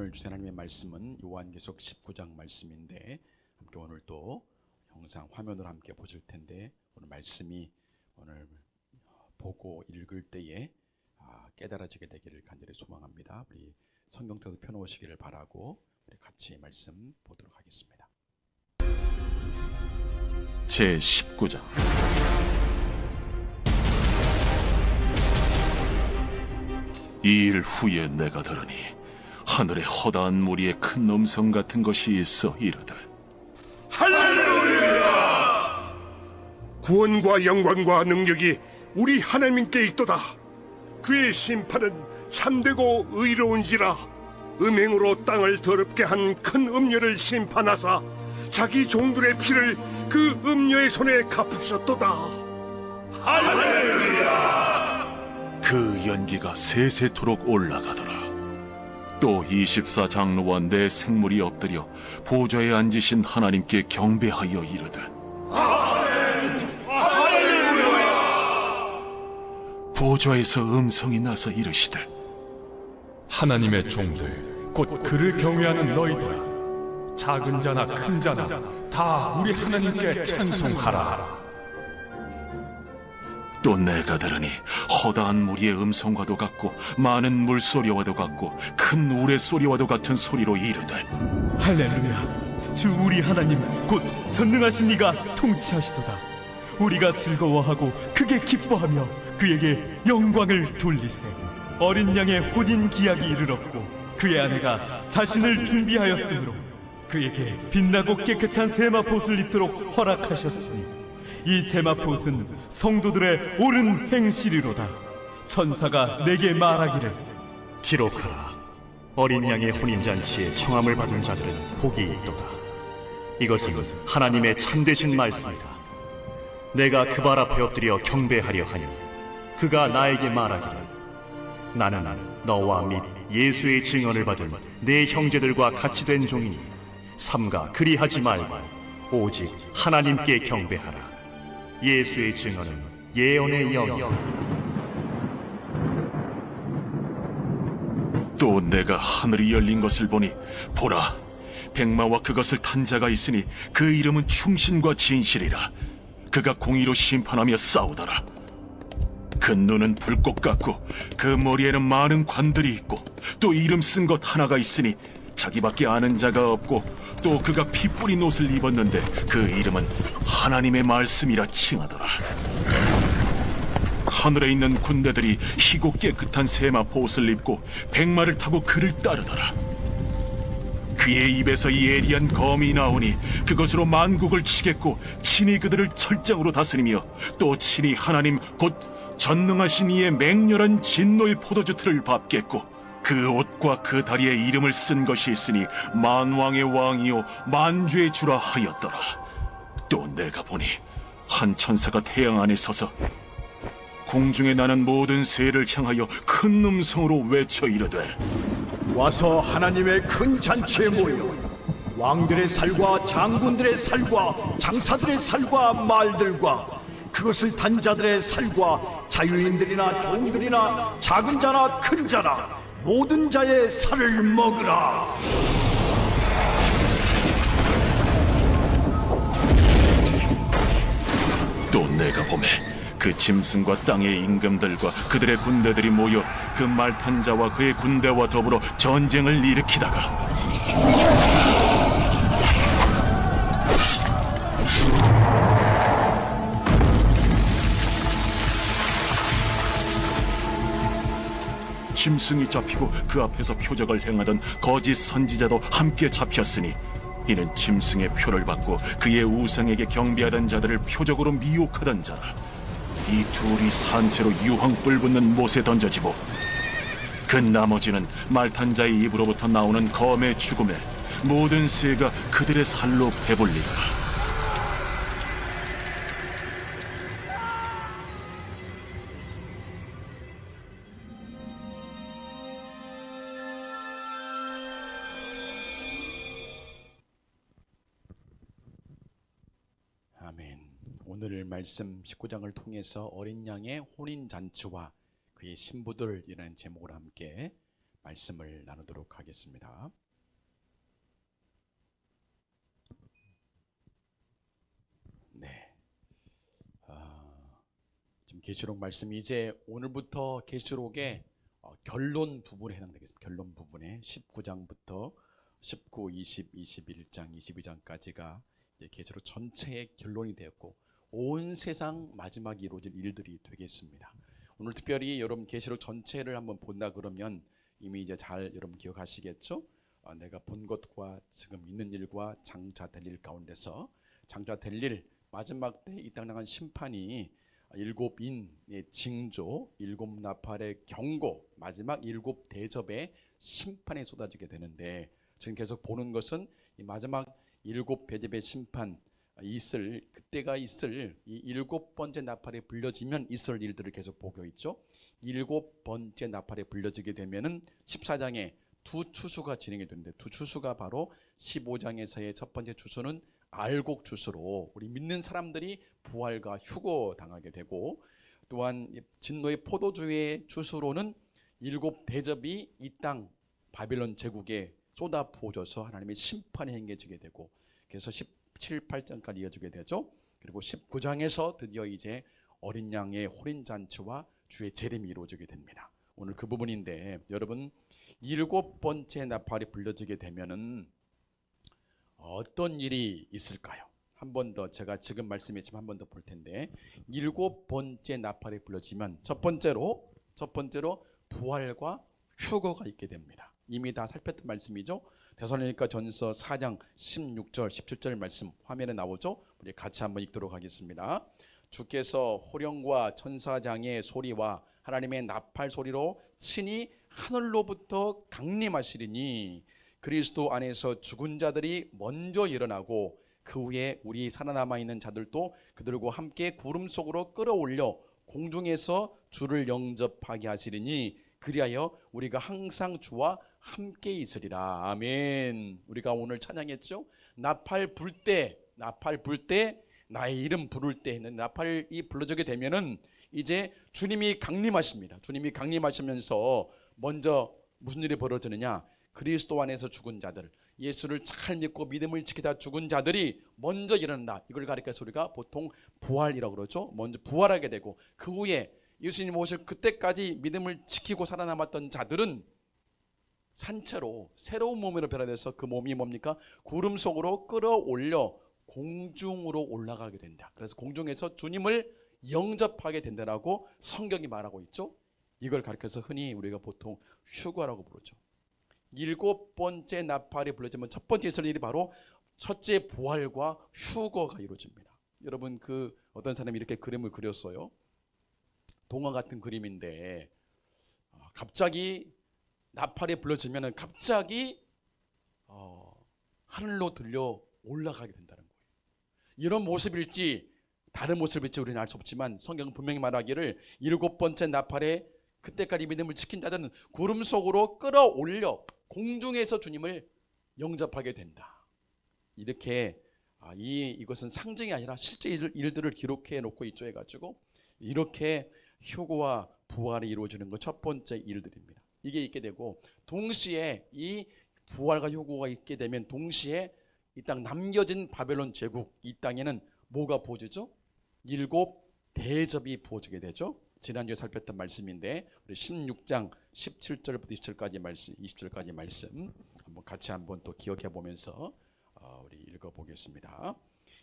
오늘 주신 하나님의 말씀은 요한계시록 19장 말씀인데, 함께 오늘 또 영상 화면으로 함께 보실 텐데, 오늘 말씀이 오늘 보고 읽을 때에 깨달아지게 되기를 간절히 소망합니다. 우리 성경책도 펴놓으시기를 바라고 우리 같이 말씀 보도록 하겠습니다. 제 19장. 이 일 후에 내가 들으니 하늘에 허다한 무리의 큰 음성 같은 것이 있어 이르되, 할렐루야! 구원과 영광과 능력이 우리 하나님께 있도다. 그의 심판은 참되고 의로운지라. 음행으로 땅을 더럽게 한 큰 음녀를 심판하사 자기 종들의 피를 그 음녀의 손에 갚으셨도다. 할렐루야! 그 연기가 세세토록 올라가더라. 또 24장로와 네 생물이 엎드려 보좌에 앉으신 하나님께 경배하여 이르되, 할렐루야! 보좌에서 음성이 나서 이르시되, 하나님의 종들 곧 그를 경외하는 너희들아, 작은 자나 큰 자나 다 우리 하나님께 찬송하라. 또 내가 들으니 허다한 무리의 음성과도 같고 많은 물소리와도 같고 큰 우레소리와도 같은 소리로 이르되, 할렐루야! 주 우리 하나님 곧 전능하신 이가 통치하시도다. 우리가 즐거워하고 크게 기뻐하며 그에게 영광을 돌리세. 어린 양의 혼인 기약이 이르렀고 그의 아내가 자신을 준비하였으므로 그에게 빛나고 깨끗한 세마포옷을 입도록 허락하셨으니 이 세마포옷은 성도들의 옳은 행실이로다. 천사가 내게 말하기를, 기록하라. 어린 양의 혼인잔치에 청함을 받은 자들은 복이 있도다. 이것은 하나님의 참되신 말씀이다. 내가 그 발 앞에 엎드려 경배하려 하니 그가 나에게 말하기를, 나는 너와 및 예수의 증언을 받은 내 형제들과 같이 된 종이니 삼가 그리하지 말고 오직 하나님께 경배하라. 예수의 증언은 예언의 영이다. 또 내가 하늘이 열린 것을 보니 보라, 백마와 그것을 탄 자가 있으니 그 이름은 충신과 진실이라. 그가 공의로 심판하며 싸우더라. 그 눈은 불꽃 같고 그 머리에는 많은 관들이 있고 또 이름 쓴 것 하나가 있으니 자기밖에 아는 자가 없고, 또 그가 피 뿌린 옷을 입었는데 그 이름은 하나님의 말씀이라 칭하더라. 하늘에 있는 군대들이 희고 깨끗한 세마포 옷을 입고 백마를 타고 그를 따르더라. 그의 입에서 예리한 검이 나오니 그것으로 만국을 치겠고 친히 그들을 철장으로 다스리며 또 친히 하나님 곧 전능하신 이의 맹렬한 진노의 포도주 틀을 밟겠고, 그 옷과 그 다리에 이름을 쓴 것이 있으니 만왕의 왕이요 만주의 주라 하였더라. 또 내가 보니 한 천사가 태양 안에 서서 공중에 나는 모든 새를 향하여 큰 음성으로 외쳐 이르되, 와서 하나님의 큰 잔치에 모여 왕들의 살과 장군들의 살과 장사들의 살과 말들과 그것을 탄 자들의 살과 자유인들이나 종들이나 작은 자나 큰 자나 모든 자의 살을 먹으라. 또 내가 보매 그 짐승과 땅의 임금들과 그들의 군대들이 모여 그 말 탄 자와 그의 군대와 더불어 전쟁을 일으키다가 짐승이 잡히고 그 앞에서 표적을 행하던 거짓 선지자도 함께 잡혔으니, 이는 짐승의 표를 받고 그의 우상에게 경배하던 자들을 표적으로 미혹하던 자라. 이 둘이 산채로 유황불 붙는 못에 던져지고 그 나머지는 말탄 자의 입으로부터 나오는 검의 죽음에 모든 새가 그들의 살로 배불리라. 아멘. 오늘 말씀 19장을 통해서 어린 양의 혼인잔치와 그의 신부들이라는 제목으로 함께 말씀을 나누도록 하겠습니다. 네. 지금 계시록 말씀이 이제 오늘부터 계시록의 결론 부분에 해당되겠습니다. 결론 부분에 19장부터 19, 20, 21장, 22장까지가 계시록 전체의 결론이 되었고 온 세상 마지막에 이루어질 일들이 되겠습니다. 오늘 특별히 여러분 계시록 전체를 한번 본다 그러면 이미 이제 잘 여러분 기억하시겠죠? 내가 본 것과 지금 있는 일과 장차될 일 가운데서 장차될 일 마지막 때 이 땅 향한 심판이 일곱 인의 징조, 일곱 나팔의 경고, 마지막 일곱 대접의 심판에 쏟아지게 되는데 지금 계속 보는 것은 이 마지막 일곱 대접의 심판 그때가 있을 이 일곱 번째 나팔에 불려지면 있을 일들을 계속 보고 있죠. 일곱 번째 나팔에 불려지게 되면은 14장에 두 추수가 진행이 되는데 두 추수가 바로 15장에서의 첫 번째 추수는 알곡 추수로 우리 믿는 사람들이 부활과 휴거 당하게 되고 또한 진노의 포도주의 추수로는 일곱 대접이 이 땅 바빌론 제국에 쏟아 부어져서 하나님의 심판이 행해지게 되고 그래서 17, 18장까지 이어지게 되죠. 그리고 19장에서 드디어 이제 어린 양의 혼인 잔치와 주의 재림이 이루어지게 됩니다. 오늘 그 부분인데 여러분 일곱 번째 나팔이 불려지게 되면은 어떤 일이 있을까요? 한 번 더 제가 지금 말씀했지만 한 번 더 볼 텐데 일곱 번째 나팔이 불려지면 첫 번째로 부활과 휴거가 있게 됩니다. 이미 다 살폈던 말씀이죠. 데살로니가 전서 4장 16절 17절 말씀 화면에 나오죠. 우리 같이 한번 읽도록 하겠습니다. 주께서 호령과 천사장의 소리와 하나님의 나팔 소리로 친히 하늘로부터 강림하시리니 그리스도 안에서 죽은 자들이 먼저 일어나고 그 후에 우리 살아남아 있는 자들도 그들과 함께 구름 속으로 끌어올려 공중에서 주를 영접하게 하시리니 그리하여 우리가 항상 주와 함께 있으리라. 아멘. 우리가 오늘 찬양했죠. 나팔 불 때 나의 이름 부를 때 나팔이 불러지게 되면은 이제 주님이 강림하십니다. 주님이 강림하시면서 먼저 무슨 일이 벌어지느냐? 그리스도 안에서 죽은 자들, 예수를 잘 믿고 믿음을 지키다 죽은 자들이 먼저 일어난다. 이걸 가리켜서 우리가 보통 부활이라고 그러죠. 먼저 부활하게 되고 그 후에 예수님 오실 그때까지 믿음을 지키고 살아남았던 자들은 산채로 새로운 몸으로 변화돼서 그 몸이 뭡니까? 구름 속으로 끌어올려 공중으로 올라가게 된다. 그래서 공중에서 주님을 영접하게 된다라고 성경이 말하고 있죠. 이걸 가리켜서 흔히 우리가 보통 휴거라고 부르죠. 일곱 번째 나팔이 불려지면 첫 번째 있을 일이 바로 첫째 부활과 휴거가 이루어집니다. 여러분 어떤 사람이 이렇게 그림을 그렸어요. 동화 같은 그림인데 갑자기 나팔이 불려지면은 갑자기 하늘로 들려 올라가게 된다는 거예요. 이런 모습일지 다른 모습일지 우리는 알 수 없지만 성경은 분명히 말하기를 일곱 번째 나팔에 그때까지 믿음을 지킨 자들은 구름 속으로 끌어올려 공중에서 주님을 영접하게 된다. 이렇게 이것은 상징이 아니라 실제 일들을 기록해 놓고 있죠 해가지고 이렇게 휴거와 부활이 이루어지는 것 첫 번째 일들입니다. 이게 있게 되고 동시에 이 부활과 휴거가 있게 되면 동시에 이 땅 남겨진 바벨론 제국 이 땅에는 뭐가 부어지죠? 일곱 대접이 부어지게 되죠. 지난주에 살폈던 말씀인데 우리 16장 17절부터 20절까지 말씀 한번 같이 한번 또 기억해 보면서 우리 읽어보겠습니다.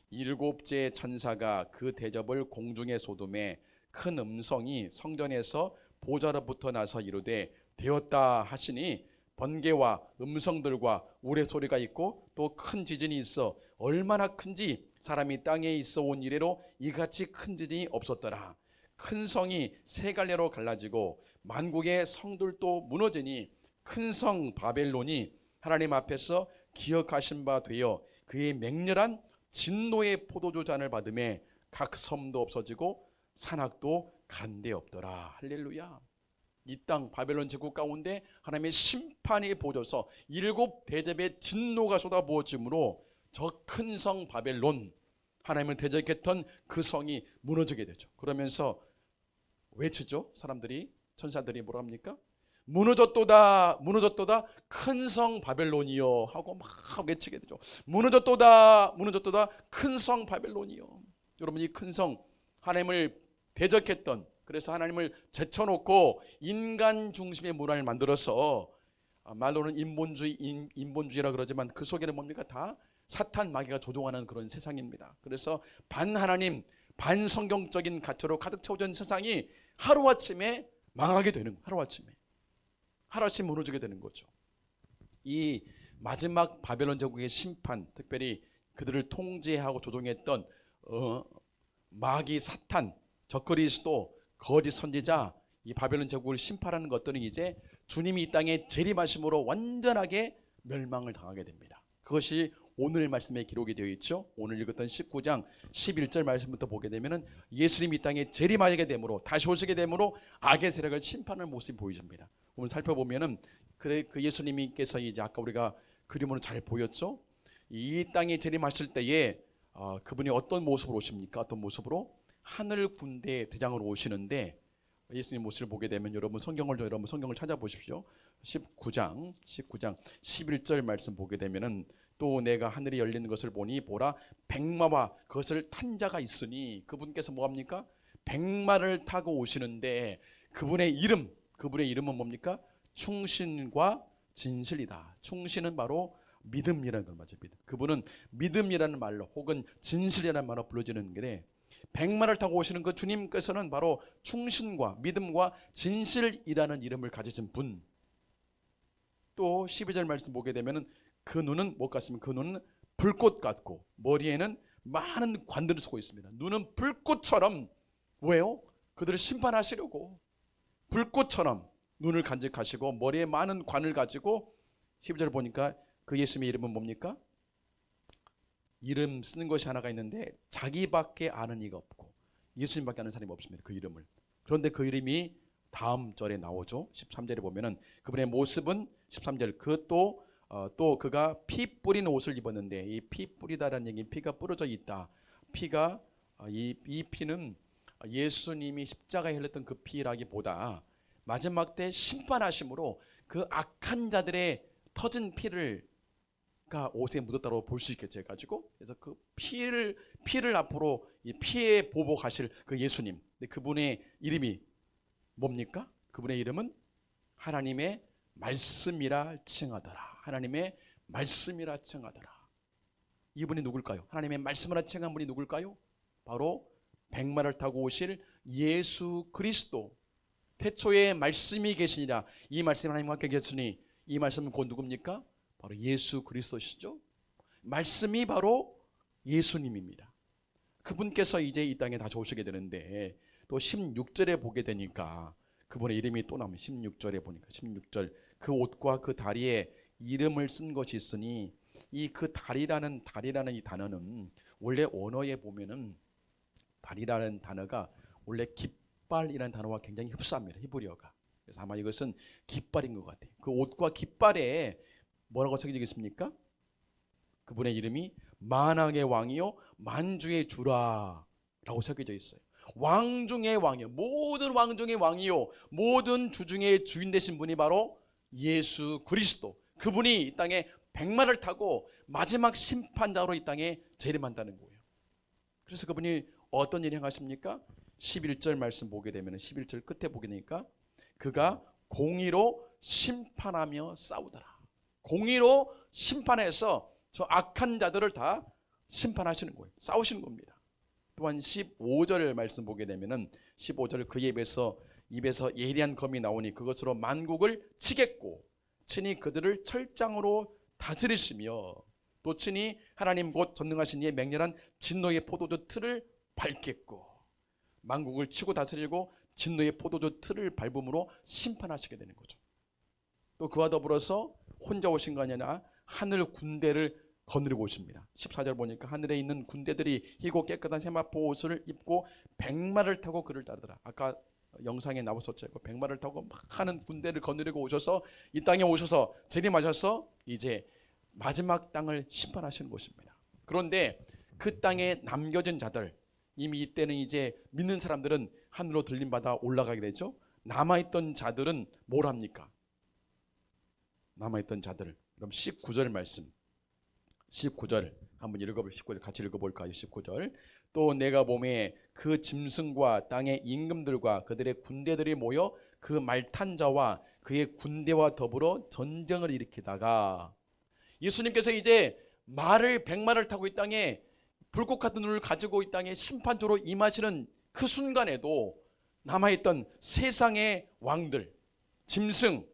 일곱째 천사가 그 대접을 공중에 쏟음에 큰 음성이 성전에서 보좌로부터 나서 이르되 되었다 하시니 번개와 음성들과 우레소리가 있고 또 큰 지진이 있어 얼마나 큰지 사람이 땅에 있어 온 이래로 이같이 큰 지진이 없었더라. 큰 성이 세 갈래로 갈라지고 만국의 성들도 무너지니 큰 성 바벨론이 하나님 앞에서 기억하신 바 되어 그의 맹렬한 진노의 포도주 잔을 받음에 각 섬도 없어지고 산악도 간데 없더라. 할렐루야. 이 땅 바벨론 제국 가운데 하나님의 심판이 보여서 일곱 대접의 진노가 쏟아부어짐으로 저 큰 성 바벨론 하나님을 대적했던 그 성이 무너지게 되죠. 그러면서 외치죠. 사람들이 천사들이 뭐라 합니까? 무너졌도다 무너졌도다 큰 성 바벨론이여 하고 막 외치게 되죠. 무너졌도다 무너졌도다 큰 성 바벨론이여. 여러분, 이 큰 성, 하나님을 대적했던, 그래서 하나님을 제쳐놓고 인간 중심의 문화를 만들어서, 말로는 인본주의라 그러지만 그 속에는 뭡니까? 다 사탄 마귀가 조종하는 그런 세상입니다. 그래서 반하나님 반성경적인 가치로 가득 채워진 세상이 하루아침에 망하게 되는, 하루아침에 무너지게 되는 거죠. 이 마지막 바벨론 제국의 심판, 특별히 그들을 통제하고 조종했던 마귀 사탄, 적그리스도, 거짓 선지자, 이 바벨론 제국을 심판하는 것들은 이제 주님이 이 땅에 재림하심으로 완전하게 멸망을 당하게 됩니다. 그것이 오늘 말씀에 기록이 되어 있죠. 오늘 읽었던 19장 11절 말씀부터 보게 되면은 예수님이 이 땅에 재림하게 되므로, 다시 오시게 되므로 악의 세력을 심판하는 모습이 보여집니다. 오늘 살펴보면은 그 예수님께서 이제 아까 우리가 그림으로 잘 보였죠. 이 땅에 재림하실 때에 그분이 어떤 모습으로 오십니까? 어떤 모습으로? 하늘 군대 대장으로 오시는데, 예수님 모습을 보게 되면 여러분 성경을 찾아보십시오. 19장 11절 말씀 보게 되면은, 또 내가 하늘이 열리는 것을 보니 보라 백마와 그것을 탄 자가 있으니, 그분께서 뭐합니까? 백마를 타고 오시는데 그분의 이름은 뭡니까? 충신과 진실이다. 충신은 바로 믿음이라는 걸 맞아요. 믿음. 그분은 믿음이라는 말로 혹은 진실이라는 말로 불러지는 게, 백마를 타고 오시는 그 주님께서는 바로 충신과 믿음과 진실이라는 이름을 가지신 분. 또 12절 말씀 보게 되면은 그 눈은 못 같습니다. 그 눈은 불꽃 같고 머리에는 많은 관들을 쓰고 있습니다. 눈은 불꽃처럼, 왜요? 그들을 심판하시려고 불꽃처럼 눈을 간직하시고 머리에 많은 관을 가지고, 12절을 보니까 그 예수님의 이름은 뭡니까? 이름 쓰는 것이 하나가 있는데 자기밖에 아는 이가 없고 예수님밖에 아는 사람이 없습니다. 그 이름을. 그런데 그 이름이 다음 절에 나오죠. 13절에 보면은 그분의 모습은, 13절, 또 그가 피 뿌린 옷을 입었는데, 이 피 뿌리다라는 얘기는 피가 뿌려져 있다. 피가 이 피는 예수님이 십자가에 흘렸던 그 피라기보다 마지막 때 심판하심으로 그 악한 자들의 터진 피를 옷에 묻었다고 볼 수 있겠죠. 해가지고 그래서 그 피를 앞으로 이 피에 보복하실 그 예수님. 근데 그분의 이름이 뭡니까? 그분의 이름은 하나님의 말씀이라 칭하더라. 하나님의 말씀이라 칭하더라. 이분이 누굴까요? 하나님의 말씀이라 칭한 분이 누굴까요? 바로 백마를 타고 오실 예수 그리스도. 태초에 말씀이 계시니라. 이 말씀이 하나님과 함께 계시니, 이 말씀은 곧 누굽니까? 바로 예수 그리스도시죠. 말씀이 바로 예수님입니다. 그분께서 이제 이 땅에 다시 오시게 되는데, 또 16절에 보게 되니까 그분의 이름이 또 나옵니다. 16절에 보니까 16절, 그 옷과 그 다리에 이름을 쓴 것이 있으니, 이 그 다리라는 이 단어는 원래 언어에 보면은 다리라는 단어가 원래 깃발이라는 단어와 굉장히 흡사합니다. 히브리어가. 그래서 아마 이것은 깃발인 것 같아요. 그 옷과 깃발에 뭐라고 적혀져 있습니까? 그분의 이름이 만왕의 왕이요 만주의 주라 라고 적혀져 있어요. 왕 중의 왕이요, 모든 왕 중의 왕이요 모든 주 중의 주인 되신 분이 바로 예수 그리스도. 그분이 이 땅에 백마를 타고 마지막 심판자로 이 땅에 재림한다는 거예요. 그래서 그분이 어떤 일을 행하십니까? 11절 말씀 보게 되면 11절 끝에 보게 되니까 그가 공의로 심판하며 싸우더라. 공의로 심판해서 저 악한 자들을 다 심판하시는 거예요. 싸우시는 겁니다. 또한 15절 말씀 보게 되면은 15절 그 입에서 예리한 검이 나오니 그것으로 만국을 치겠고 친히 그들을 철장으로 다스리시며 또 친히 하나님 곧 전능하신 이의 맹렬한 진노의 포도주 틀을 밟겠고, 만국을 치고 다스리고 진노의 포도주 틀을 밟음으로 심판하시게 되는 거죠. 또 그와 더불어서 혼자 오신 거 아니냐, 하늘 군대를 거느리고 오십니다. 14절 보니까 하늘에 있는 군대들이 희고 깨끗한 세마포 옷을 입고 백마를 타고 그를 따르더라. 아까 영상에 나왔었죠. 백마를 타고 막 하는 군대를 거느리고 오셔서 이 땅에 오셔서 재림하셔서 이제 마지막 땅을 심판하시는 것입니다. 그런데 그 땅에 남겨진 자들, 이미 이때는 이제 믿는 사람들은 하늘로 들림받아 올라가게 되죠. 남아있던 자들은 뭘 합니까? 남아있던 자들. 그럼 19절 말씀, 19절 한번 19절 같이 읽어볼까요? 19절. 또 내가 보매 그 짐승과 땅의 임금들과 그들의 군대들이 모여 그 말탄 자와 그의 군대와 더불어 전쟁을 일으키다가, 예수님께서 이제 말을 100마를 타고 이 땅에 불꽃 같은 눈을 가지고 이 땅에 심판조로 임하시는 그 순간에도 남아있던 세상의 왕들, 짐승,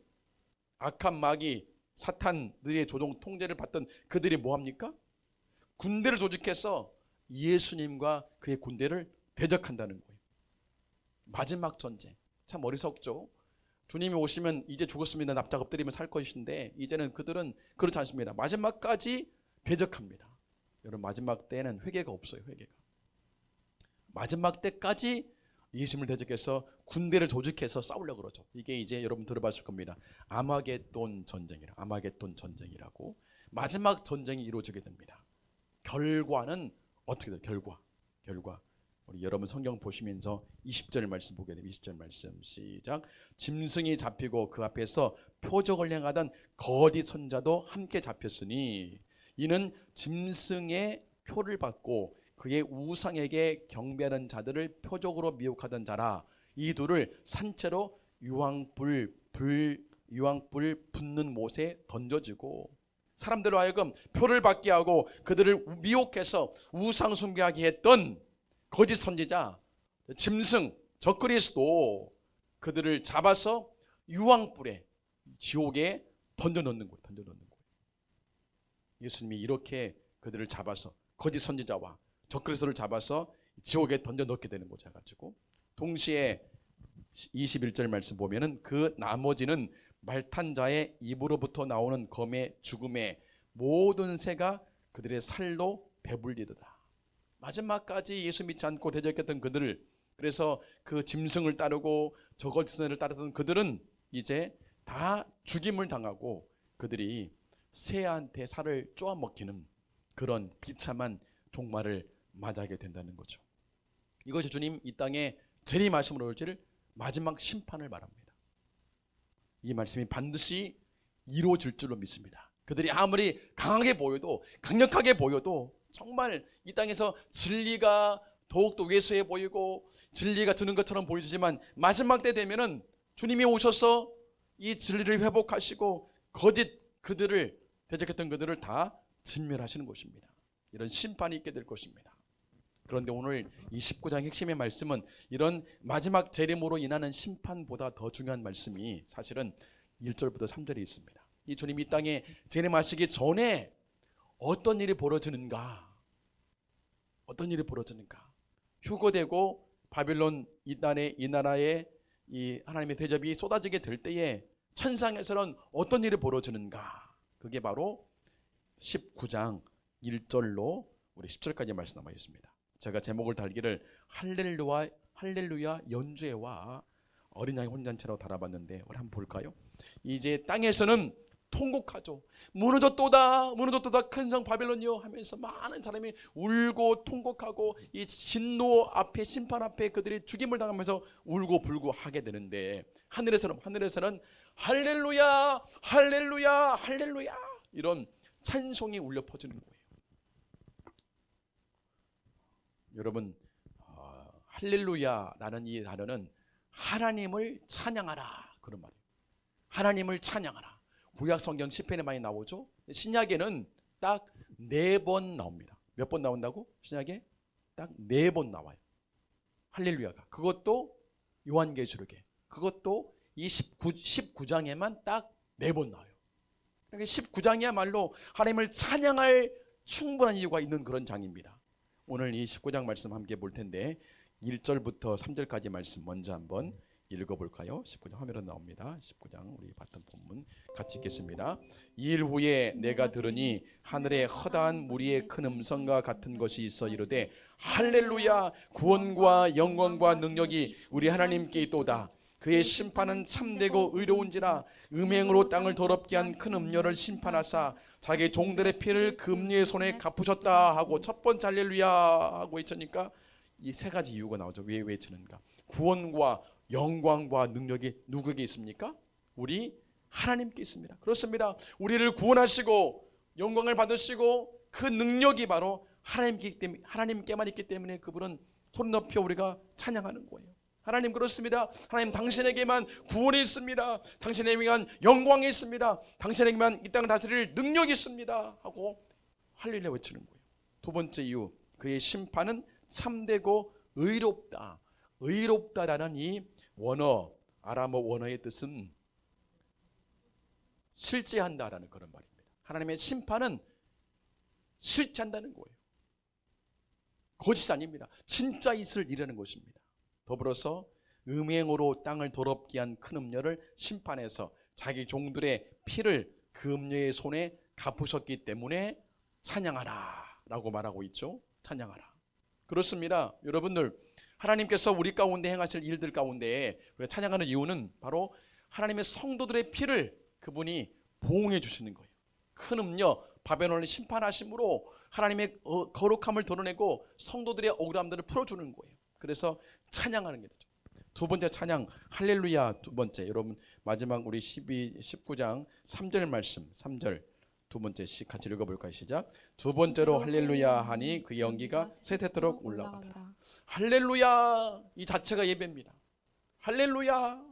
악한 마귀, 사탄들의 조종 통제를 받던 그들이 뭐합니까? 군대를 조직해서 예수님과 그의 군대를 대적한다는 거예요. 마지막 전쟁. 참 어리석죠. 주님이 오시면 이제 죽었습니다, 납작 엎드리면 살 것인데, 이제는 그들은 그렇지 않습니다. 마지막까지 대적합니다. 여러분, 마지막 때는 회개가 없어요. 회개가. 마지막 때까지 예수님을 대적해서 군대를 조직해서 싸우려고 그러죠. 이게 이제 여러분 들어봤을 겁니다. 아마겟돈 전쟁이라. 아마겟돈 전쟁이라고. 마지막 전쟁이 이루어지게 됩니다. 결과는 어떻게 돼요? 결과. 우리 여러분 성경 보시면서 20절 말씀 보게 됩니다. 20절 말씀 시작. 짐승이 잡히고 그 앞에서 표적을 행하던 거짓 선자도 함께 잡혔으니 이는 짐승의 표를 받고 그의 우상에게 경배하는 자들을 표적으로 미혹하던 자라. 이 둘을 산채로 유황불 붙는 못에 던져지고 사람들로 하여금 표를 받게 하고 그들을 미혹해서 우상 숭배하게 했던 거짓 선지자, 짐승, 적그리스도, 그들을 잡아서 유황불에, 지옥에 던져놓는 거예요. 예수님이 이렇게 그들을 잡아서, 거짓 선지자와 적그리스도를 잡아서 지옥에 던져넣게 되는 거죠. 가지고 동시에 21절 말씀 보면은 그 나머지는 말탄 자의 입으로부터 나오는 검의 죽음에 모든 새가 그들의 살로 배불리도다. 마지막까지 예수 믿지 않고 대적했던 그들을, 그래서 그 짐승을 따르고 저거짓을 따르던 그들은 이제 다 죽임을 당하고 그들이 새한테 살을 쪼아먹히는 그런 비참한 종말을 맞이하게 된다는 거죠. 이것이 주님 이 땅에 재림하심으로 올지를 마지막 심판을 말합니다. 이 말씀이 반드시 이루어질 줄로 믿습니다. 그들이 아무리 강하게 보여도, 강력하게 보여도 정말 이 땅에서 진리가 더욱더 왜소해 보이고 진리가 드는 것처럼 보이지만 마지막 때 되면은 주님이 오셔서 이 진리를 회복하시고 거짓 그들을 대적했던 그들을 다 진멸하시는 것입니다. 이런 심판이 있게 될 것입니다. 그런데 오늘 이 19장 핵심의 말씀은 이런 마지막 재림으로 인하는 심판보다 더 중요한 말씀이 사실은 1절부터 3절에 있습니다. 이 주님이 이 땅에 재림하시기 전에 어떤 일이 벌어지는가? 휴거되고 바빌론 이 나라에 이 하나님의 대접이 쏟아지게 될 때에 천상에서는 어떤 일이 벌어지는가? 그게 바로 19장 1절로 우리 10절까지 말씀 남아 있습니다. 제가 제목을 달기를 할렐루야 연주회와 어린 양의 혼잔치라고 달아봤는데 우리 한번 볼까요? 이제 땅에서는 통곡하죠. 무너졌도다 큰 성 바벨론이여 하면서 많은 사람이 울고 통곡하고 이 진노 앞에, 심판 앞에 그들이 죽임을 당하면서 울고 불고 하게 되는데, 하늘에서는 할렐루야 이런 찬송이 울려 퍼지는 거예요. 여러분, 할렐루야라는 이 단어는 하나님을 찬양하라 그런 말이에요. 하나님을 찬양하라. 구약 성경 시편에 많이 나오죠. 신약에는 딱 4번 나옵니다. 몇 번 나온다고? 신약에 딱 4번 나와요. 할렐루야가. 그것도 요한계시록에, 그것도 이 19장에만 딱 4번 나와요. 그러니까 19장이야말로 하나님을 찬양할 충분한 이유가 있는 그런 장입니다. 오늘 이 19장 말씀 함께 볼 텐데 1절부터 3절까지 말씀 먼저 한번 읽어볼까요? 19장 화면에 나옵니다. 19장 우리 봤던 본문 같이 읽겠습니다. 2일 후에 내가 들으니 하늘에 허다한 무리의 큰 음성과 같은 것이 있어 이르되 할렐루야, 구원과 영광과 능력이 우리 하나님께 있도다. 그의 심판은 참되고 의로운지라. 음행으로 땅을 더럽게 한 큰 음녀를 심판하사 자기 종들의 피를 그 음녀의 손에 갚으셨다 하고 첫 번째 할렐루야 하고 외치니까 이 3가지 이유가 나오죠. 왜 외치는가? 구원과 영광과 능력이 누구에게 있습니까? 우리 하나님께 있습니다. 그렇습니다. 우리를 구원하시고 영광을 받으시고 그 능력이 바로 하나님께만 있기 때문에 그분은 손 높여 우리가 찬양하는 거예요. 하나님 그렇습니다. 하나님 당신에게만 구원이 있습니다. 당신에게만 영광이 있습니다. 당신에게만 이 땅을 다스릴 능력이 있습니다 하고 할렐루야 외치는 거예요. 두 번째 이유, 그의 심판은 참되고 의롭다. 의롭다라는 이 원어, 아람어 원어의 뜻은 실제한다라는 그런 말입니다. 하나님의 심판은 실제한다는 거예요. 거짓 아닙니다. 진짜 있을 일이라는 것입니다. 더불어서 음행으로 땅을 더럽게 한 큰 음녀를 심판해서 자기 종들의 피를 그 음녀의 손에 갚으셨기 때문에 찬양하라 라고 말하고 있죠. 찬양하라. 그렇습니다. 여러분들, 하나님께서 우리 가운데 행하실 일들 가운데 우리가 찬양하는 이유는 바로 하나님의 성도들의 피를 그분이 보응해 주시는 거예요. 큰 음녀 바벨론을 심판하심으로 하나님의 거룩함을 드러내고 성도들의 억울함들을 풀어주는 거예요. 그래서 찬양하는 게 되죠. 두 번째 찬양 할렐루야. 두 번째, 여러분 마지막 우리 19장 3절 말씀, 3절 두 번째 시 같이 읽어볼까요? 시작. 두 번째로 할렐루야 하니 그 연기가 쇠퇴토록 올라가더라. 할렐루야, 이 자체가 예배입니다. 할렐루야,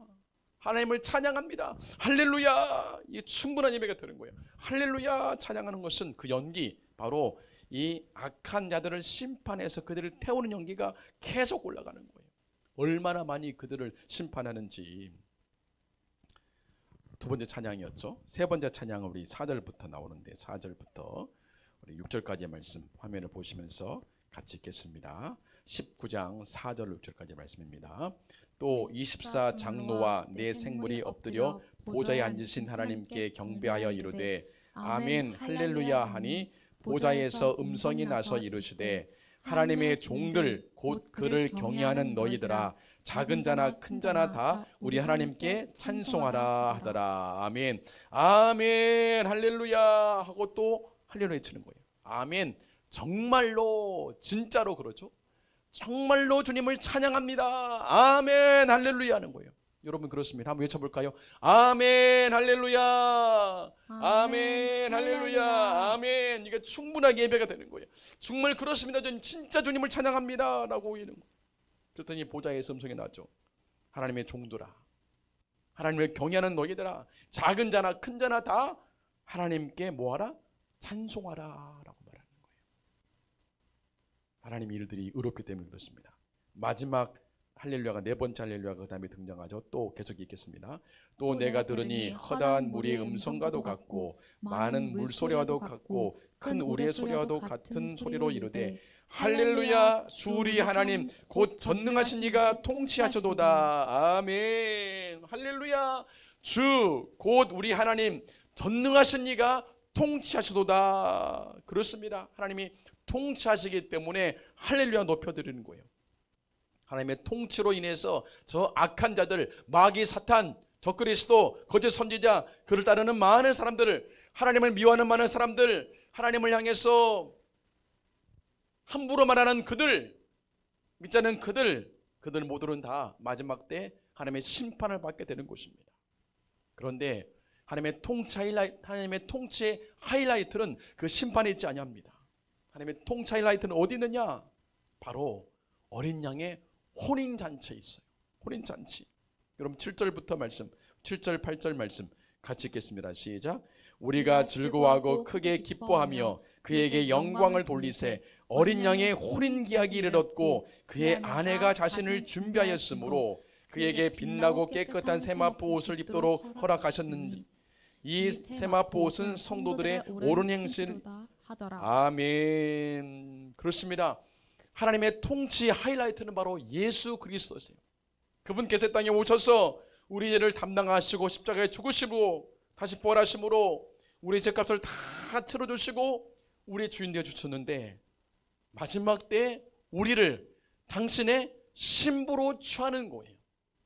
하나님을 찬양합니다. 할렐루야, 이게 충분한 예배가 되는 거예요. 할렐루야 찬양하는 것은 그 연기, 바로 이 악한 자들을 심판해서 그들을 태우는 연기가 계속 올라가는 거예요. 얼마나 많이 그들을 심판하는지. 두 번째 찬양이었죠. 세 번째 찬양은 우리 4절부터 나오는데 4절부터 우리 6절까지의 말씀 화면을 보시면서 같이 읽겠습니다. 19장 4절 6절까지의 말씀입니다. 또 24 장로와 네 생물이 엎드려 보좌에 앉으신 하나님께 경배하여 이르되 아멘 할렐루야 하니 보좌에서 음성이 나서 이르시되 하나님의 종들 곧 그를 경외하는 너희들아 작은 자나 큰 자나 다 우리 하나님께 찬송하라 하더라. 아멘 아멘 할렐루야 하고 또 할렐루야 치는 거예요. 아멘, 정말로 진짜로 그러죠. 정말로 주님을 찬양합니다. 아멘 할렐루야 하는 거예요. 여러분 그렇습니다. 한번 외쳐볼까요? 아멘 할렐루야 아멘 할렐루야 아멘. 이게 충분하게 예배가 되는 거예요. 정말 그렇습니다. 저는 진짜 주님을 찬양합니다 라고 하는 거예요. 그랬더니 보좌에서 음성이 나죠. 하나님의 종들아, 하나님을 경외하는 너희들아, 작은 자나 큰 자나 다 하나님께 뭐하라? 찬송하라 라고 말하는 거예요. 하나님의 일들이 의롭기 때문에 그렇습니다. 마지막 할렐루야가 네 번째 할렐루야가 그 다음에 등장하죠. 또 계속 읽겠습니다. 또 내가 들으니 허다한 물의 음성과도 같고 많은 물소리와도 같고 큰 우리의 소리와도 같은 소리로 이르되 할렐루야 주 우리 하나님 곧 전능하신 이가 통치하셔도다. 아멘 할렐루야 주 곧 우리 하나님 전능하신 이가 통치하셔도다. 그렇습니다. 하나님이 통치하시기 때문에 할렐루야 높여드리는 거예요. 하나님의 통치로 인해서 저 악한 자들, 마귀, 사탄, 적그리스도, 거짓 선지자, 그를 따르는 많은 사람들을, 하나님을 미워하는 많은 사람들, 하나님을 향해서 함부로 말하는 그들, 믿지 않는 그들 모두는 다 마지막 때 하나님의 심판을 받게 되는 것입니다. 그런데 하나님의 통치의 하이라이트는 그 심판에 있지 아니합니다. 하나님의 통치 하이라이트는 어디 있느냐? 바로 어린 양의 혼인잔치에 있어요. 혼인잔치. 여러분 7절부터 말씀, 7절 8절 말씀 같이 읽겠습니다. 시작. 우리가 즐거워하고 크게 기뻐하며 그에게 영광을 돌리세 어린 양의 혼인기약이 이르렀고 그의 아내가 자신을 준비하였으므로 그에게 빛나고 깨끗한 세마포 옷을 입도록 허락하셨는지 이 세마포 옷은 성도들의 옳은 행실. 아멘. 그렇습니다. 하나님의 통치 하이라이트는 바로 예수 그리스도세요. 그분께서 땅에 오셔서 우리 죄를 담당하시고 십자가에 죽으시고 다시 부활하심으로 우리 죄값을 다 치러주시고 우리의 주인 되어주셨는데 마지막 때 우리를 당신의 신부로 취하는 거예요.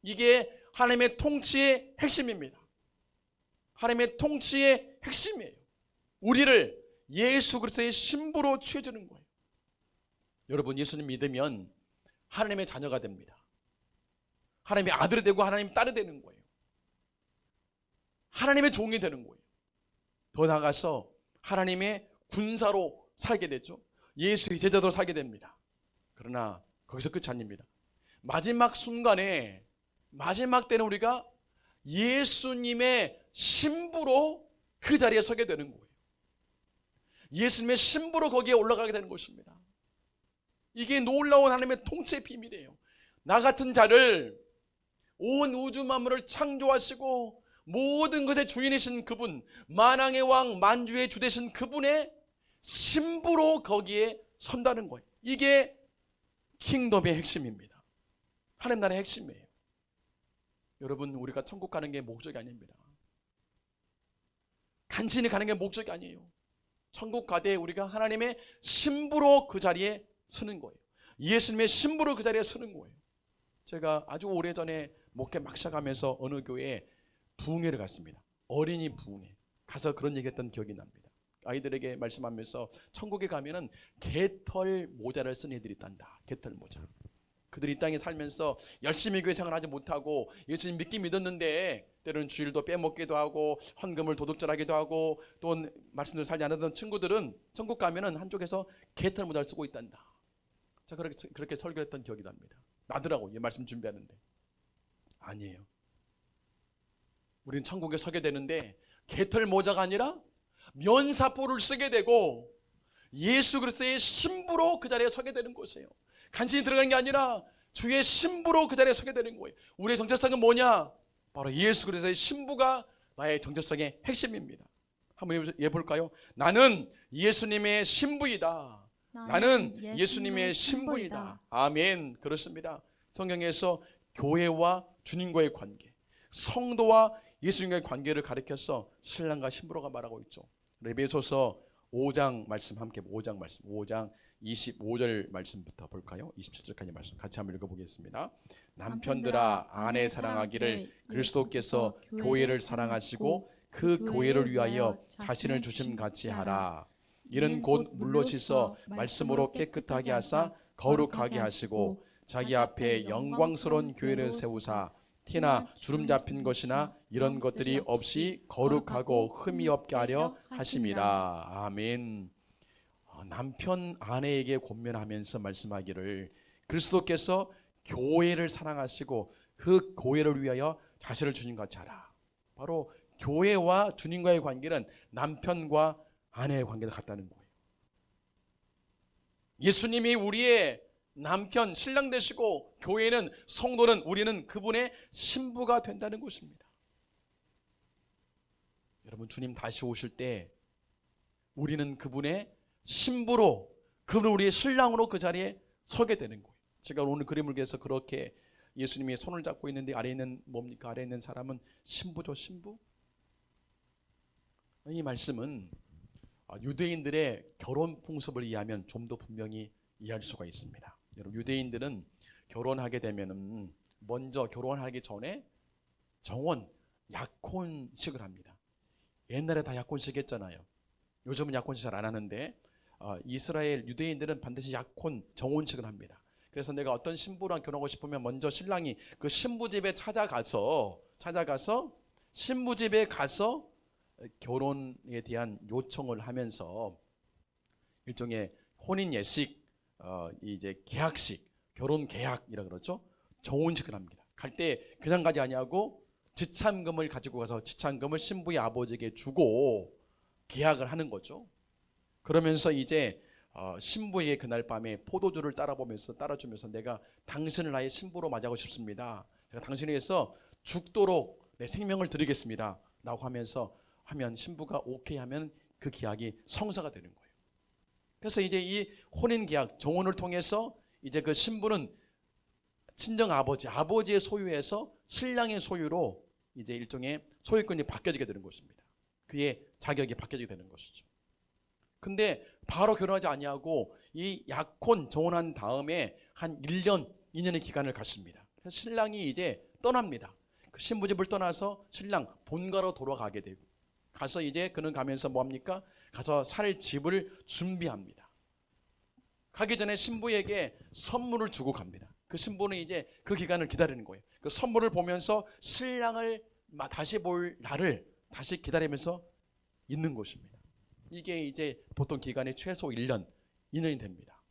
이게 하나님의 통치의 핵심입니다. 하나님의 통치의 핵심이에요. 우리를 예수 그리스도의 신부로 취해주는 거예요. 여러분 예수님 믿으면 하나님의 자녀가 됩니다. 하나님의 아들이 되고 하나님의 딸이 되는 거예요. 하나님의 종이 되는 거예요. 더 나아가서 하나님의 군사로 살게 되죠. 예수의 제자도로 살게 됩니다. 그러나 거기서 끝이 아닙니다. 마지막 순간에, 마지막 때는 우리가 예수님의 신부로 그 자리에 서게 되는 거예요. 예수님의 신부로 거기에 올라가게 되는 것입니다. 이게 놀라운 하나님의 통치의 비밀이에요. 나 같은 자를, 온 우주 만물을 창조하시고 모든 것의 주인이신 그분, 만왕의 왕, 만주의 주 되신 그분의 신부로 거기에 선다는 거예요. 이게 킹덤의 핵심입니다. 하나님 나라의 핵심이에요. 여러분, 우리가 천국 가는 게 목적이 아닙니다. 간신히 가는 게 목적이 아니에요. 천국 가되 우리가 하나님의 신부로 그 자리에 서는 거예요. 예수님의 신부로 그 자리에 서는 거예요. 제가 아주 오래전에 목회 막 시작하면서 어느 교회에 부흥회를 갔습니다. 어린이 부흥회. 가서 그런 얘기했던 기억이 납니다. 아이들에게 말씀하면서 천국에 가면은 개털 모자를 쓴 애들이 있단다. 개털 모자. 그들이 이 땅에 살면서 열심히 교회 생활하지 못하고 예수님 믿었는데 때로는 주일도 빼먹기도 하고 헌금을 도둑질하기도 하고 또 말씀대로 살지 않았던 친구들은 천국 가면은 한쪽에서 개털 모자를 쓰고 있단다. 자, 그렇게 설교했던 기억이 납니다. 나더라고, 이 말씀 준비하는데. 아니에요. 우리는 천국에 서게 되는데 개털 모자가 아니라 면사포를 쓰게 되고 예수 그리스도의 신부로 그 자리에 서게 되는 것이에요. 간신히 들어가는 게 아니라 주의 신부로 그 자리에 서게 되는 거예요. 우리의 정체성은 뭐냐? 바로 예수 그리스도의 신부가 나의 정체성의 핵심입니다. 한번 해볼까요? 나는 예수님의 신부이다. 나는 예수님의 신부이다. 아멘. 그렇습니다. 성경에서 교회와 주님과의 관계, 성도와 예수님과의 관계를 가리켜서 신랑과 신부로가 말하고 있죠. 에베소서 5장 말씀 함께 5장 25절 말씀부터 볼까요? 27절까지 말씀 같이 한번 읽어보겠습니다. 남편들아 아내 사랑하기를 그리스도께서 교회를 사랑하시고 그 교회를 위하여 자신을 주심같이 하라. 이는 곧 물로 씻어 말씀으로 깨끗하게 하사 거룩하게 하시고 자기 앞에 영광스러운 교회를 세우사 티나 주름 잡힌 것이나 이런 것들이 없이 거룩하고 흠이 없게 하려 하심이라. 아멘. 남편 아내에게 권면하면서 말씀하기를 그리스도께서 교회를 사랑하시고 그 교회를 위하여 자신을 주님같이 하라. 바로 교회와 주님과의 관계는 남편과 아내의 관계가 같다는 거예요. 예수님이 우리의 남편, 신랑 되시고 교회는, 성도는, 우리는 그분의 신부가 된다는 것입니다. 여러분, 주님 다시 오실 때 우리는 그분의 신부로, 그분은 우리의 신랑으로 그 자리에 서게 되는 거예요. 제가 오늘 그림을 그려서 그렇게 예수님이 손을 잡고 있는데 아래에 있는 뭡니까? 아래에 있는 사람은 신부죠, 신부. 이 말씀은 유대인들의 결혼 풍습을 이해하면 좀 더 분명히 이해할 수가 있습니다. 여러분, 유대인들은 결혼하게 되면은 먼저 결혼하기 전에 정원, 약혼식을 합니다. 옛날에 다 약혼식 했잖아요. 요즘은 약혼식 잘 안 하는데 이스라엘 유대인들은 반드시 약혼, 정혼식을 합니다. 그래서 내가 어떤 신부랑 결혼하고 싶으면 먼저 신랑이 그 신부 집에 찾아가서 신부 집에 가서 결혼에 대한 요청을 하면서 일종의 혼인 예식, 이제 계약식, 결혼 계약이라 그러죠. 정혼식을 합니다. 갈 때 그냥 가지 아니하고 지참금을 가지고 가서 지참금을 신부의 아버지에게 주고 계약을 하는 거죠. 그러면서 이제 신부에게 그날 밤에 포도주를 따라주면서 내가 당신을 나의 신부로 맞이하고 싶습니다. 제가 당신을 위해서 죽도록 내 생명을 드리겠습니다. 라고 하면 신부가 오케이 하면 그 계약이 성사가 되는 거예요. 그래서 이제 이 혼인 계약, 정혼을 통해서 이제 그 신부는 친정 아버지의 소유에서 신랑의 소유로 이제 일종의 소유권이 바뀌어지게 되는 것입니다. 그의 자격이 바뀌어지게 되는 것이죠. 근데 바로 결혼하지 아니하고 이 약혼, 정혼한 다음에 한 1년, 2년의 기간을 갖습니다. 그래서 신랑이 이제 떠납니다. 그 신부 집을 떠나서 신랑 본가로 돌아가게 되고, 가서 이제 그는 가면서 뭐합니까? 가서 살 집을 준비합니다. 가기 전에 신부에게 선물을 주고 갑니다. 그 신부는 이제 그 기간을 기다리는 거예요. 그 선물을 보면서 신랑을 다시 볼 날을 다시 기다리면서 있는 것입니다. 이게 이제 보통 기간이 최소 1년, 2년이 됩니다.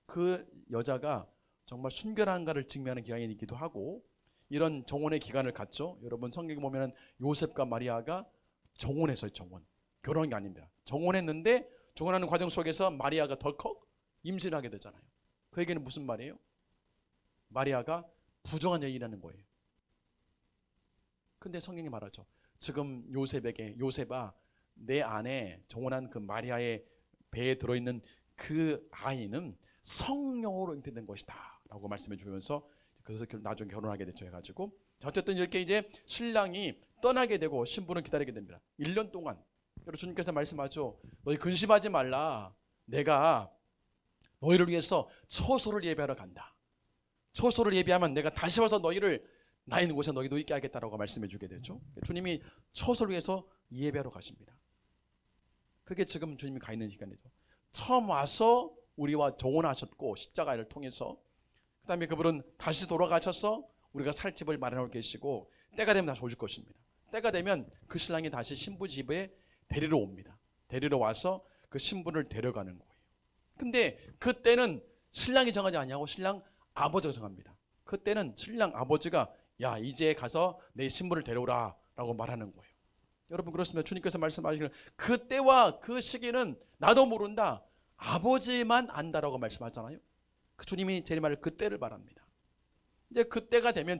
그 여자가 정말 순결한가를 증명하는 기간이기도 하고 이런 정혼의 기간을 갖죠. 여러분 성경에 보면 요셉과 마리아가 정혼했어요. 정혼. 결혼한 게 아닙니다. 정혼했는데 정혼하는 과정 속에서 마리아가 덜컥 임신을 하게 되잖아요. 그 얘기는 무슨 말이에요? 마리아가 부정한 여인이라는 거예요. 근데 성경이 말하죠. 지금 요셉아 내 안에 정혼한 그 마리아의 배에 들어있는 그 아이는 성령으로 잉태된 것이다 라고 말씀해 주면서 그래서 나중에 결혼하게 됐죠 해가지고 어쨌든 이렇게 이제 신랑이 떠나게 되고 신부는 기다리게 됩니다. 1년 동안 여러분 주님께서 말씀하죠. 너희 근심하지 말라. 내가 너희를 위해서 처소를 예배하러 간다. 처소를 예배하면 내가 다시 와서 너희를 나 있는 곳에 너희도 있게 하겠다라고 말씀해 주게 되죠. 주님이 처소를 위해서 예배하러 가십니다. 그게 지금 주님이 가 있는 시간이죠. 처음 와서 우리와 정혼하셨고 십자가를 통해서 그 다음에 그분은 다시 돌아가셔서 우리가 살 집을 마련하고 계시고 때가 되면 다시 오실 것입니다. 때가 되면 그 신랑이 다시 신부 집에 데리러 옵니다. 데리러 와서 그 신부를 데려가는 거예요. 근데 그때는 신랑이 정하지 아니하고 신랑 아버지가 정합니다. 그때는 신랑 아버지가 야 이제 가서 내 신부를 데려오라 라고 말하는 거예요. 여러분 그렇습니다. 주님께서 말씀하시기를 그때와 그 시기는 나도 모른다. 아버지만 안다라고 말씀하잖아요. 그 주님이 제 말을 그때를 말합니다. 이제 그때가 되면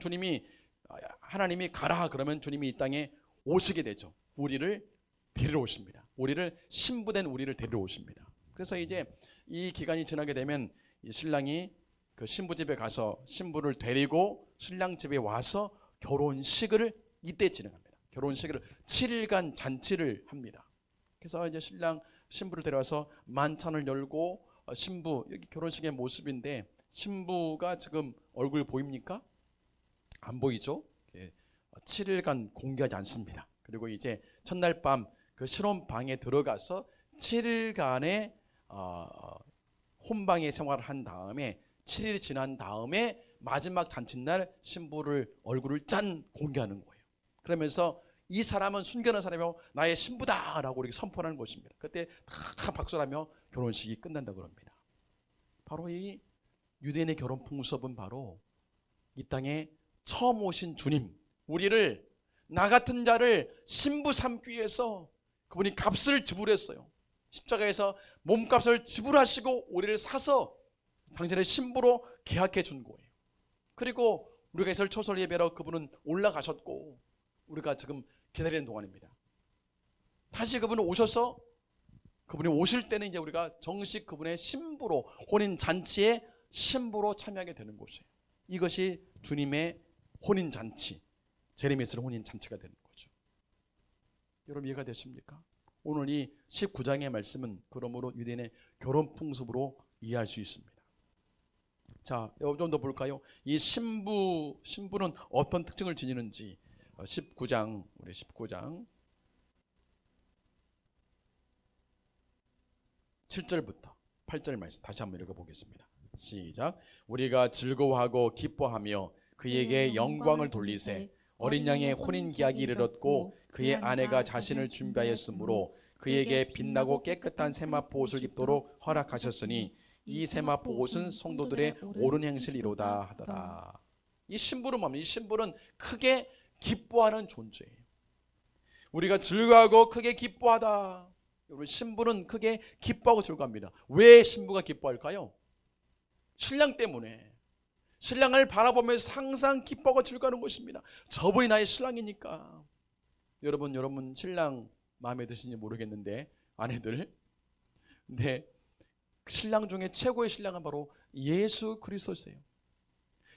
하나님이 가라 그러면 주님이 이 땅에 오시게 되죠. 우리를 데리러 오십니다. 우리를 신부된 우리를 데리러 오십니다. 그래서 이제 이 기간이 지나게 되면 이 신랑이 그 신부 집에 가서 신부를 데리고 신랑 집에 와서 결혼식을 이때 진행합니다. 결혼식을 7일간 잔치를 합니다. 그래서 이제 신부를 데려와서 만찬을 열고 신부 여기 결혼식의 모습인데 신부가 지금 얼굴 보입니까? 안 보이죠? 7일간 공개하지 않습니다. 그리고 이제 첫날 밤 그 신혼방에 들어가서 7일간의 혼방의 생활을 한 다음에 7일이 지난 다음에 마지막 잔칫날 신부를 얼굴을 짠 공개하는 거예요. 그러면서 이 사람은 순결한 사람이고 나의 신부다라고 이렇게 선포하는 것입니다. 그때 다 박수하며 결혼식이 끝난다 그럽니다. 바로 이 유대인의 결혼 풍습은 바로 이 땅에 처음 오신 주님, 우리를 나 같은 자를 신부 삼기 위해서 그분이 값을 지불했어요. 십자가에서 몸값을 지불하시고 우리를 사서 당신의 신부로 계약해 준 거예요. 그리고 우리가 이스라엘 초설 예배로 그분은 올라가셨고 우리가 지금 기다리는 동안입니다. 다시 그분은 오셔서 그분이 오실 때는 이제 우리가 정식 그분의 신부로 혼인 잔치에 신부로 참여하게 되는 것이에요. 이것이 주님의 혼인 잔치, 제레미야서 혼인 잔치가 되는 거죠. 여러분 이해가 되십니까? 오늘 이 19장의 말씀은 그러므로 유대인의 결혼 풍습으로 이해할 수 있습니다. 자, 좀 더 볼까요? 이 신부는 어떤 특징을 지니는지 19장, 우리 19장 7절부터 8절 말씀 다시 한번 읽어보겠습니다. 시작. 우리가 즐거워하고 기뻐하며 그에게 영광을 돌리세. 어린 양의 혼인 계약이 이르렀고 그의 아내가 자신을 준비하였으므로 그에게 빛나고 깨끗한 세마포 옷을 입도록 허락하셨으니 이 세마포 옷은 성도들의 옳은 행실이로다 하더라. 이 신부는 뭡니까? 이 신부는 크게 기뻐하는 존재예요. 우리가 즐거워하고 크게 기뻐하다. 여러분 신부는 크게 기뻐하고 즐거워합니다. 왜 신부가 기뻐할까요? 신랑 때문에. 신랑을 바라보면서 항상 기뻐하고 즐거워하는 것입니다. 저분이 나의 신랑이니까. 여러분 신랑 마음에 드시는지 모르겠는데 아내들. 근데 신랑 중에 최고의 신랑은 바로 예수 그리스도세요.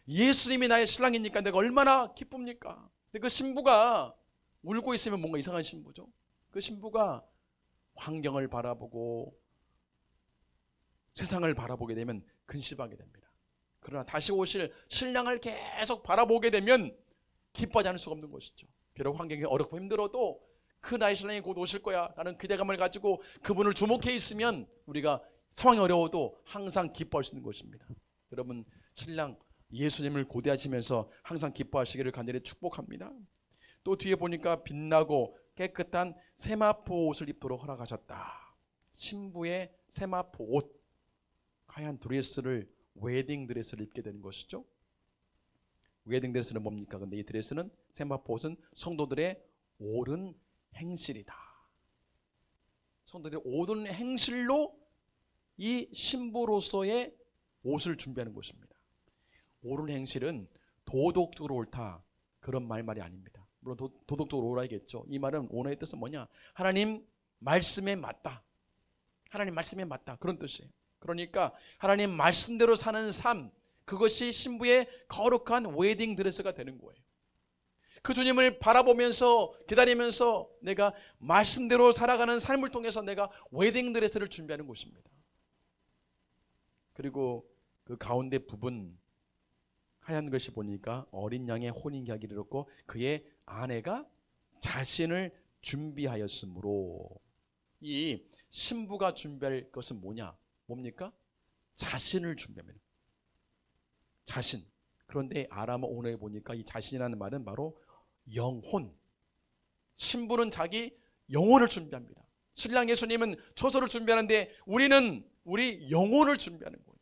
예수님이 나의 신랑이니까 내가 얼마나 기쁩니까? 근데 그 신부가 울고 있으면 뭔가 이상한 신부죠. 그 신부가 환경을 바라보고 세상을 바라보게 되면 근심하게 됩니다. 그러나 다시 오실 신랑을 계속 바라보게 되면 기뻐하지 않을 수가 없는 것이죠. 비록 환경이 어렵고 힘들어도 그 나의 신랑이 곧 오실 거야 라는 기대감을 가지고 그분을 주목해 있으면 우리가 상황이 어려워도 항상 기뻐할 수 있는 것입니다. 여러분 신랑 예수님을 고대하시면서 항상 기뻐하시기를 간절히 축복합니다. 또 뒤에 보니까 빛나고 깨끗한 세마포 옷을 입도록 허락하셨다. 신부의 세마포 옷, 하얀 드레스를, 웨딩 드레스를 입게 되는 것이죠. 웨딩 드레스는 뭡니까? 근데 이 드레스는, 세마포 옷은 성도들의 옳은 행실이다. 성도들의 옳은 행실로 이 신부로서의 옷을 준비하는 것입니다. 옳은 행실은 도덕적으로 옳다, 그런 말이 아닙니다. 물론 도덕적으로 옳아야겠죠. 이 말은 옳아의 뜻은 뭐냐? 하나님 말씀에 맞다. 하나님 말씀에 맞다, 그런 뜻이에요. 그러니까 하나님 말씀대로 사는 삶, 그것이 신부의 거룩한 웨딩 드레스가 되는 거예요. 그 주님을 바라보면서 기다리면서 내가 말씀대로 살아가는 삶을 통해서 내가 웨딩 드레스를 준비하는 것입니다. 그리고 그 가운데 부분 하얀 것이 보니까 어린 양의 혼인계약이 이르렀고 그의 아내가 자신을 준비하였으므로, 이 신부가 준비할 것은 뭡니까? 자신을 준비하면, 자신. 그런데 아람어 언어에 보니까 이 자신이라는 말은 바로 영혼. 신부는 자기 영혼을 준비합니다. 신랑 예수님은 처소를 준비하는데 우리는 우리 영혼을 준비하는 거예요.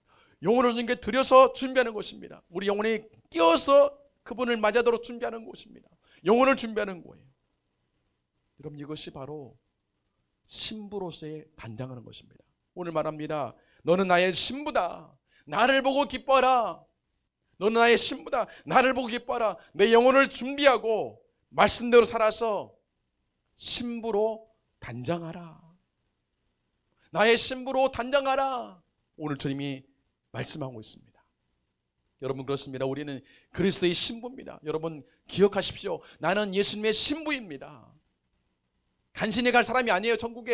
영혼을 주님께 드려서 준비하는 것입니다. 우리 영혼이 끼어서 그분을 맞이하도록 준비하는 것입니다. 영혼을 준비하는 거예요. 여러분, 이것이 바로 신부로서의 단장하는 것입니다. 오늘 말합니다. 너는 나의 신부다. 나를 보고 기뻐하라. 너는 나의 신부다. 나를 보고 기뻐하라. 내 영혼을 준비하고 말씀대로 살아서 신부로 단장하라. 나의 신부로 단장하라. 오늘 주님이 말씀하고 있습니다. 여러분, 그렇습니다. 우리는 그리스도의 신부입니다. 여러분 기억하십시오. 나는 예수님의 신부입니다. 간신히 갈 사람이 아니에요. 천국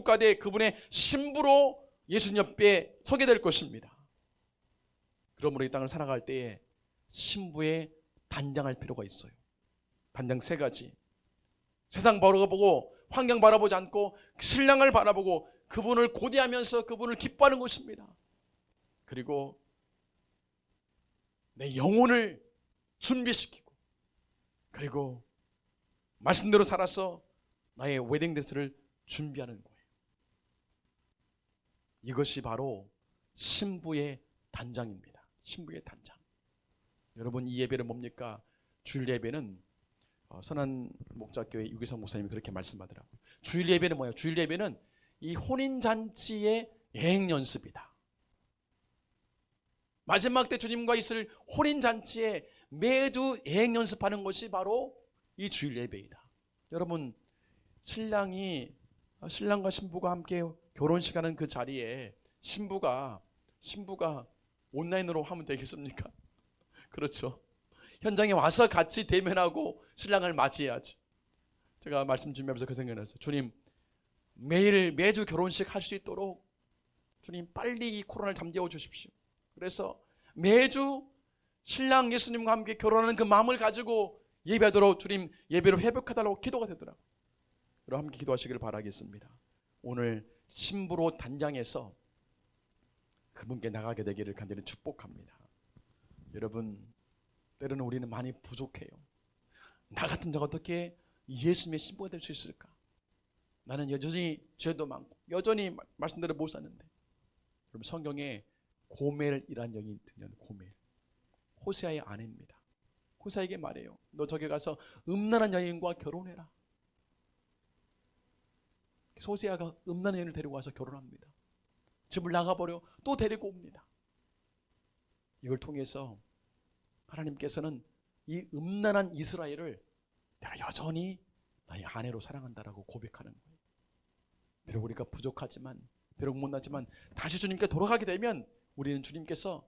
가되 그분의 신부로 예수님 옆에 서게 될 것입니다. 그러므로 이 땅을 살아갈 때에 신부에 단장할 필요가 있어요. 단장 3가지. 세상 바라보고 환경 바라보지 않고 신랑을 바라보고 그분을 고대하면서 그분을 기뻐하는 것입니다. 그리고 내 영혼을 준비시키고, 그리고 말씀대로 살아서 나의 웨딩드레스를 준비하는 거예요. 이것이 바로 신부의 단장입니다. 신부의 단장. 여러분, 이 예배는 뭡니까? 주일 예배는 선한 목자교회 유기성 목사님이 그렇게 말씀하더라고요. 주일 예배는 뭐예요? 주일 예배는 이 혼인잔치의 예행 연습이다. 마지막 때 주님과 있을 혼인잔치에 매주 예행 연습하는 것이 바로 이 주일 예배이다. 여러분, 신랑과 신부가 함께 결혼식하는 그 자리에 신부가 온라인으로 하면 되겠습니까? 그렇죠. 현장에 와서 같이 대면하고 신랑을 맞이해야지. 제가 말씀 준비하면서 그 생각이 났어요. 주님, 매주 결혼식 할 수 있도록 주님 빨리 이 코로나를 잠재워 주십시오. 그래서 매주 신랑 예수님과 함께 결혼하는 그 마음을 가지고 예배하도록 주님 예배를 회복해달라고 기도가 되더라고요. 여러분, 함께 기도하시기를 바라겠습니다. 오늘 신부로 단장해서 그분께 나가게 되기를 간절히 축복합니다. 여러분, 때로는 우리는 많이 부족해요. 나 같은 자가 어떻게 예수님의 신부가 될 수 있을까? 나는 여전히 죄도 많고 여전히 말씀대로 못 사는데. 여러분, 성경에 고멜이라는 여인이 있거든요. 고멜, 호세아의 아내입니다. 호세아에게 말해요. 너 저기 가서 음란한 여인과 결혼해라. 그래서 호세아가 음란한 여인을 데리고 와서 결혼합니다. 집을 나가버려 또 데리고 옵니다. 이걸 통해서 하나님께서는 이 음란한 이스라엘을 내가 여전히 나의 아내로 사랑한다라고 고백하는 거예요. 비록 우리가 부족하지만, 비록 못나지만 다시 주님께 돌아가게 되면 우리는 주님께서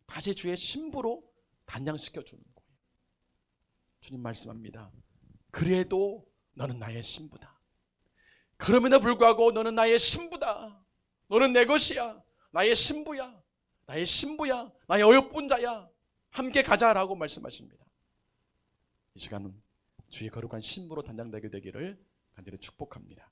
다시 주의 신부로 단장시켜 주는 거예요. 주님 말씀합니다. 그래도 너는 나의 신부다. 그럼에도 불구하고 너는 나의 신부다. 너는 내 것이야. 나의 신부야. 나의 신부야. 나의 어여쁜 자야. 함께 가자라고 말씀하십니다. 이 시간은 주의 거룩한 신부로 단장되게 되기를 간절히 축복합니다.